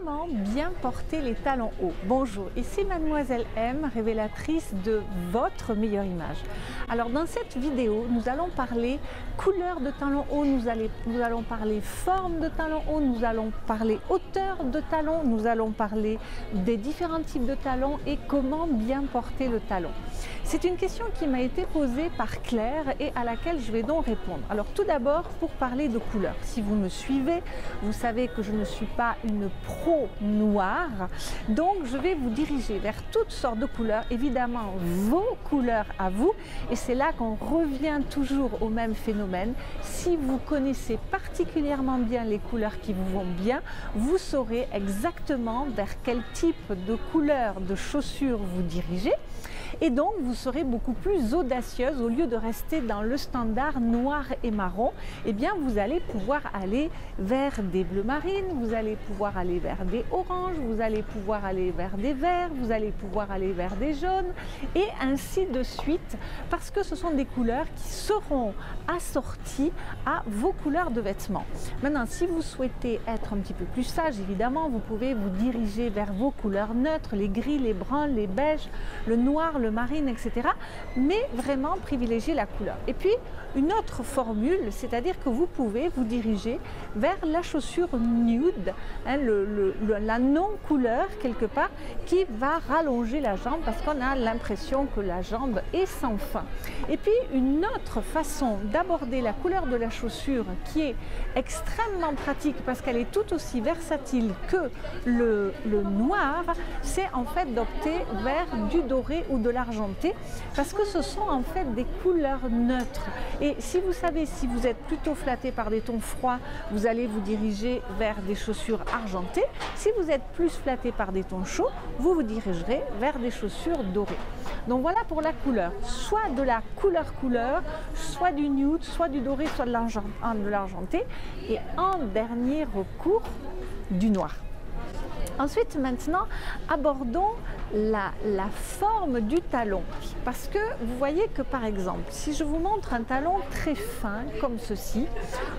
Comment bien porter les talons hauts? Bonjour, ici Mademoiselle M, révélatrice de votre meilleure image. Alors dans cette vidéo, nous allons parler couleur de talons hauts, nous allons parler forme de talons hauts, nous allons parler hauteur de talons, nous allons parler des différents types de talons et comment bien porter le talon. C'est une question qui m'a été posée par Claire et à laquelle je vais donc répondre. Alors tout d'abord, pour parler de couleur, si vous me suivez, vous savez que je ne suis pas une pro noire, donc je vais vous diriger vers toutes sortes de couleurs, évidemment vos couleurs à vous, et c'est là qu'on revient toujours au même phénomène. Si vous connaissez particulièrement bien les couleurs qui vous vont bien, vous saurez exactement vers quel type de couleur de chaussures vous dirigez. Et donc, vous serez beaucoup plus audacieuse. Au lieu de rester dans le standard noir et marron, eh bien, vous allez pouvoir aller vers des bleus marines, vous allez pouvoir aller vers des oranges, vous allez pouvoir aller vers des verts, vous allez pouvoir aller vers des jaunes, et ainsi de suite, parce que ce sont des couleurs qui seront assorties à vos couleurs de vêtements. Maintenant, si vous souhaitez être un petit peu plus sage, évidemment, vous pouvez vous diriger vers vos couleurs neutres, les gris, les bruns, les beiges, le noir, le marine, etc. Mais vraiment privilégier la couleur. Et puis, une autre formule, c'est-à-dire que vous pouvez vous diriger vers la chaussure nude, hein, la non-couleur quelque part, qui va rallonger la jambe parce qu'on a l'impression que la jambe est sans fin. Et puis, une autre façon d'aborder la couleur de la chaussure qui est extrêmement pratique parce qu'elle est tout aussi versatile que le noir, c'est en fait d'opter vers du doré ou de l'argenté parce que ce sont en fait des couleurs neutres. Et si vous savez, si vous êtes plutôt flatté par des tons froids, vous allez vous diriger vers des chaussures argentées. Si vous êtes plus flatté par des tons chauds, vous vous dirigerez vers des chaussures dorées. Donc voilà pour la couleur, soit de la couleur, soit du nude, soit du doré, soit de l'argenté, et en dernier recours, du noir. Ensuite, maintenant, abordons la forme du talon. Parce que vous voyez que, par exemple, si je vous montre un talon très fin, comme ceci,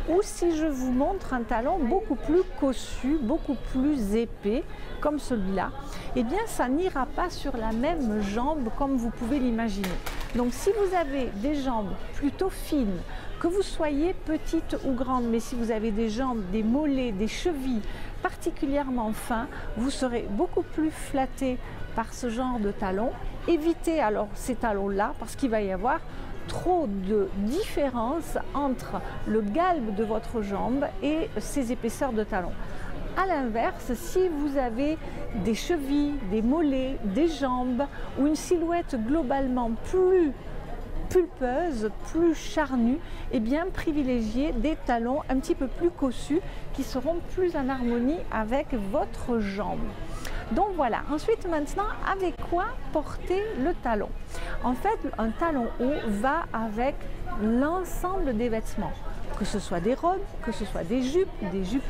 ou si je vous montre un talon beaucoup plus cossu, beaucoup plus épais, comme celui-là, eh bien, ça n'ira pas sur la même jambe comme vous pouvez l'imaginer. Donc, si vous avez des jambes plutôt fines, que vous soyez petite ou grande, mais si vous avez des jambes, des mollets, des chevilles particulièrement fins, vous serez beaucoup plus flatté par ce genre de talons. Évitez alors ces talons-là parce qu'il va y avoir trop de différence entre le galbe de votre jambe et ces épaisseurs de talons. A l'inverse, si vous avez des chevilles, des mollets, des jambes ou une silhouette globalement plus pulpeuse, plus charnue, et bien privilégier des talons un petit peu plus cossus qui seront plus en harmonie avec votre jambe. Donc voilà, ensuite maintenant, avec quoi porter le talon? En fait, un talon haut va avec l'ensemble des vêtements. Que ce soit des robes, que ce soit des jupes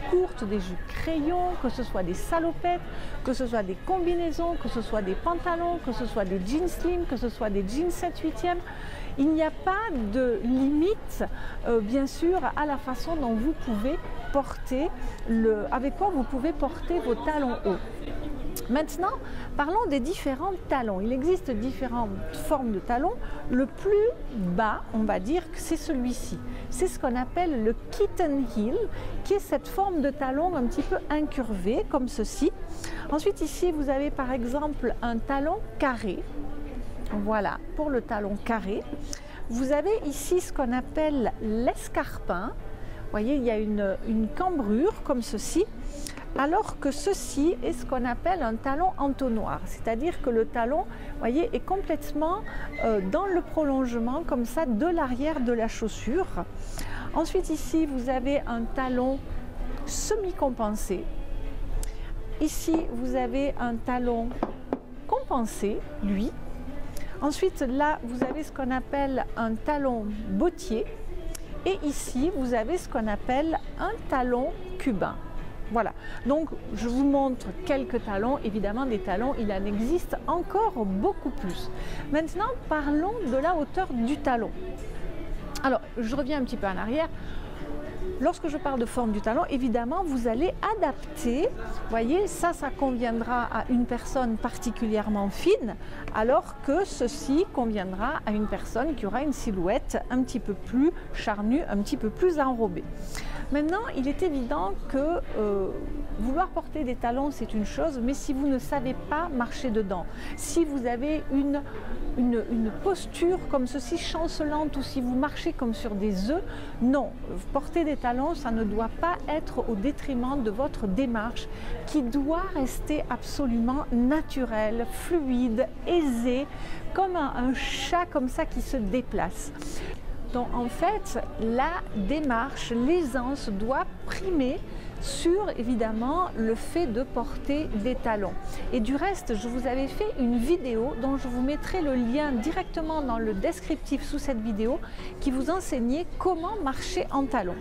courtes, des jupes crayons, que ce soit des salopettes, que ce soit des combinaisons, que ce soit des pantalons, que ce soit des jeans slim, que ce soit des jeans 7/8e. Il n'y a pas de limite, bien sûr, à la façon dont vous pouvez porter, avec quoi vous pouvez porter vos talons hauts. Maintenant, parlons des différents talons. Il existe différentes formes de talons. Le plus bas, on va dire que c'est celui-ci. C'est ce qu'on appelle le kitten heel, qui est cette forme de talon un petit peu incurvé, comme ceci. Ensuite, ici, vous avez par exemple un talon carré. Voilà, pour le talon carré. Vous avez ici ce qu'on appelle l'escarpin. Vous voyez, il y a une cambrure comme ceci. Alors que ceci est ce qu'on appelle un talon entonnoir, c'est-à-dire que le talon, vous voyez, est complètement dans le prolongement comme ça de l'arrière de la chaussure. Ensuite ici, vous avez un talon semi-compensé. Ici, vous avez un talon compensé, lui. Ensuite, là, vous avez ce qu'on appelle un talon bottier. Et ici, vous avez ce qu'on appelle un talon cubain. Voilà, donc je vous montre quelques talons, évidemment des talons, il en existe encore beaucoup plus. Maintenant, parlons de la hauteur du talon. Alors, je reviens un petit peu en arrière. Lorsque je parle de forme du talon, évidemment, vous allez adapter. Vous voyez, ça conviendra à une personne particulièrement fine, alors que ceci conviendra à une personne qui aura une silhouette un petit peu plus charnue, un petit peu plus enrobée. Maintenant, il est évident que vouloir porter des talons, c'est une chose, mais si vous ne savez pas marcher dedans, si vous avez une posture comme ceci chancelante, ou si vous marchez comme sur des œufs, non, porter des talons, ça ne doit pas être au détriment de votre démarche qui doit rester absolument naturelle, fluide, aisée, comme un chat comme ça qui se déplace. Donc en fait, la démarche, l'aisance doit primer sur évidemment le fait de porter des talons. Et du reste, je vous avais fait une vidéo dont je vous mettrai le lien directement dans le descriptif sous cette vidéo qui vous enseignait comment marcher en talons.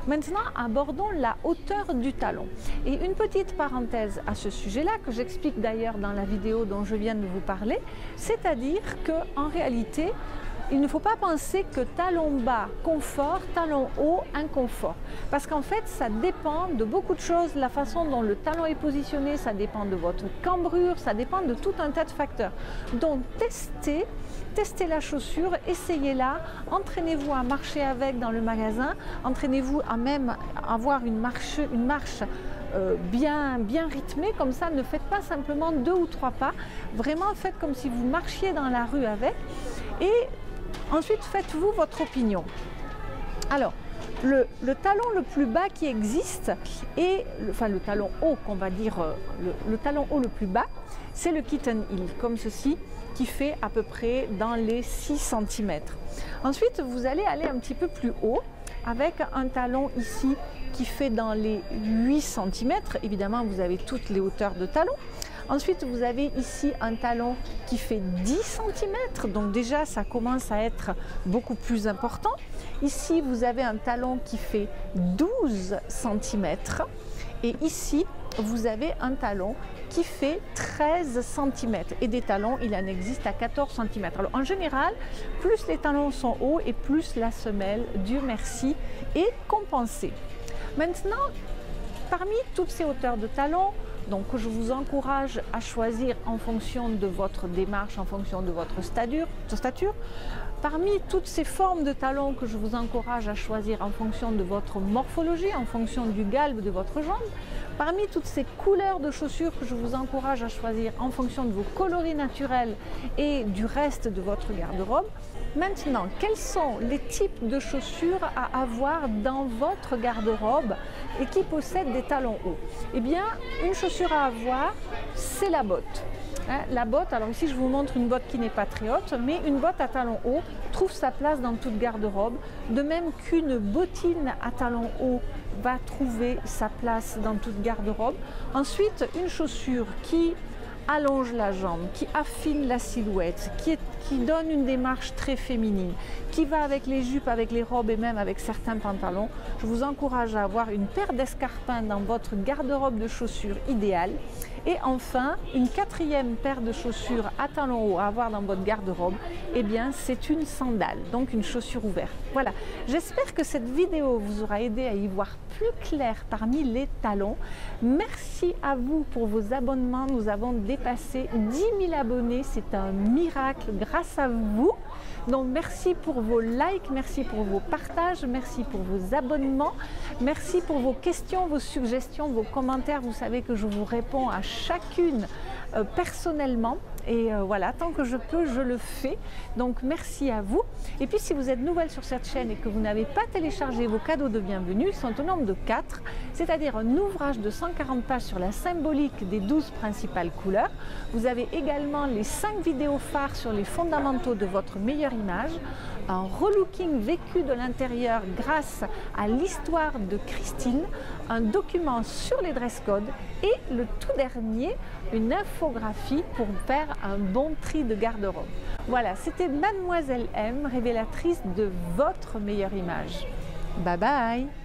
Maintenant, abordons la hauteur du talon. Et une petite parenthèse à ce sujet-là, que j'explique d'ailleurs dans la vidéo dont je viens de vous parler, c'est-à-dire qu'en réalité, il ne faut pas penser que talon bas, confort, talon haut, inconfort. Parce qu'en fait, ça dépend de beaucoup de choses. La façon dont le talon est positionné, ça dépend de votre cambrure, ça dépend de tout un tas de facteurs. Donc, testez la chaussure, essayez-la, entraînez-vous à marcher avec dans le magasin, entraînez-vous à même avoir une marche bien rythmée, comme ça, ne faites pas simplement 2 ou 3 pas, vraiment faites comme si vous marchiez dans la rue avec, et ensuite faites-vous votre opinion. Alors, le talon le plus bas qui existe, enfin le talon haut qu'on va dire, le talon haut le plus bas, c'est le kitten heel, comme ceci, qui fait à peu près dans les 6 cm. Ensuite, vous allez aller un petit peu plus haut, avec un talon ici qui fait dans les 8 cm. Évidemment, vous avez toutes les hauteurs de talon. Ensuite, vous avez ici un talon qui fait 10 cm, donc déjà ça commence à être beaucoup plus important. Ici, vous avez un talon qui fait 12 cm et ici, vous avez un talon qui fait 13 cm et des talons, il en existe à 14 cm. Alors en général, plus les talons sont hauts et plus la semelle, Dieu merci, est compensée. Maintenant, parmi toutes ces hauteurs de talons, donc je vous encourage à choisir en fonction de votre démarche, en fonction de votre stature. Parmi toutes ces formes de talons que je vous encourage à choisir en fonction de votre morphologie, en fonction du galbe de votre jambe, parmi toutes ces couleurs de chaussures que je vous encourage à choisir en fonction de vos coloris naturels et du reste de votre garde-robe, maintenant, quels sont les types de chaussures à avoir dans votre garde-robe et qui possèdent des talons hauts? Eh bien, une chaussure à avoir, c'est la botte. La botte, alors ici je vous montre une botte qui n'est pas très haute, mais une botte à talons hauts trouve sa place dans toute garde-robe, de même qu'une bottine à talons hauts va trouver sa place dans toute garde-robe. Ensuite, une chaussure qui allonge la jambe, qui affine la silhouette, qui donne une démarche très féminine, qui va avec les jupes, avec les robes et même avec certains pantalons. Je vous encourage à avoir une paire d'escarpins dans votre garde-robe de chaussures idéale. Et enfin, une 4e paire de chaussures à talons hauts à avoir dans votre garde-robe, eh bien c'est une sandale, donc une chaussure ouverte. Voilà, j'espère que cette vidéo vous aura aidé à y voir plus clair parmi les talons. Merci à vous pour vos abonnements, nous avons dépassé 10 000 abonnés, c'est un miracle grâce à vous. Donc merci pour vos likes, merci pour vos partages, merci pour vos abonnements, merci pour vos questions, vos suggestions, vos commentaires. Vous savez que je vous réponds à chacune personnellement. Et voilà, tant que je peux, je le fais. Donc merci à vous. Et puis si vous êtes nouvelle sur cette chaîne et que vous n'avez pas téléchargé vos cadeaux de bienvenue, ils sont au nombre de 4, c'est-à-dire un ouvrage de 140 pages sur la symbolique des 12 principales couleurs. Vous avez également les 5 vidéos phares sur les fondamentaux de votre meilleure image, un relooking vécu de l'intérieur grâce à l'histoire de Christine, un document sur les dress codes et le tout dernier, une infographie pour faire un bon tri de garde-robe. Voilà, c'était Mademoiselle M, révélatrice de votre meilleure image. Bye bye!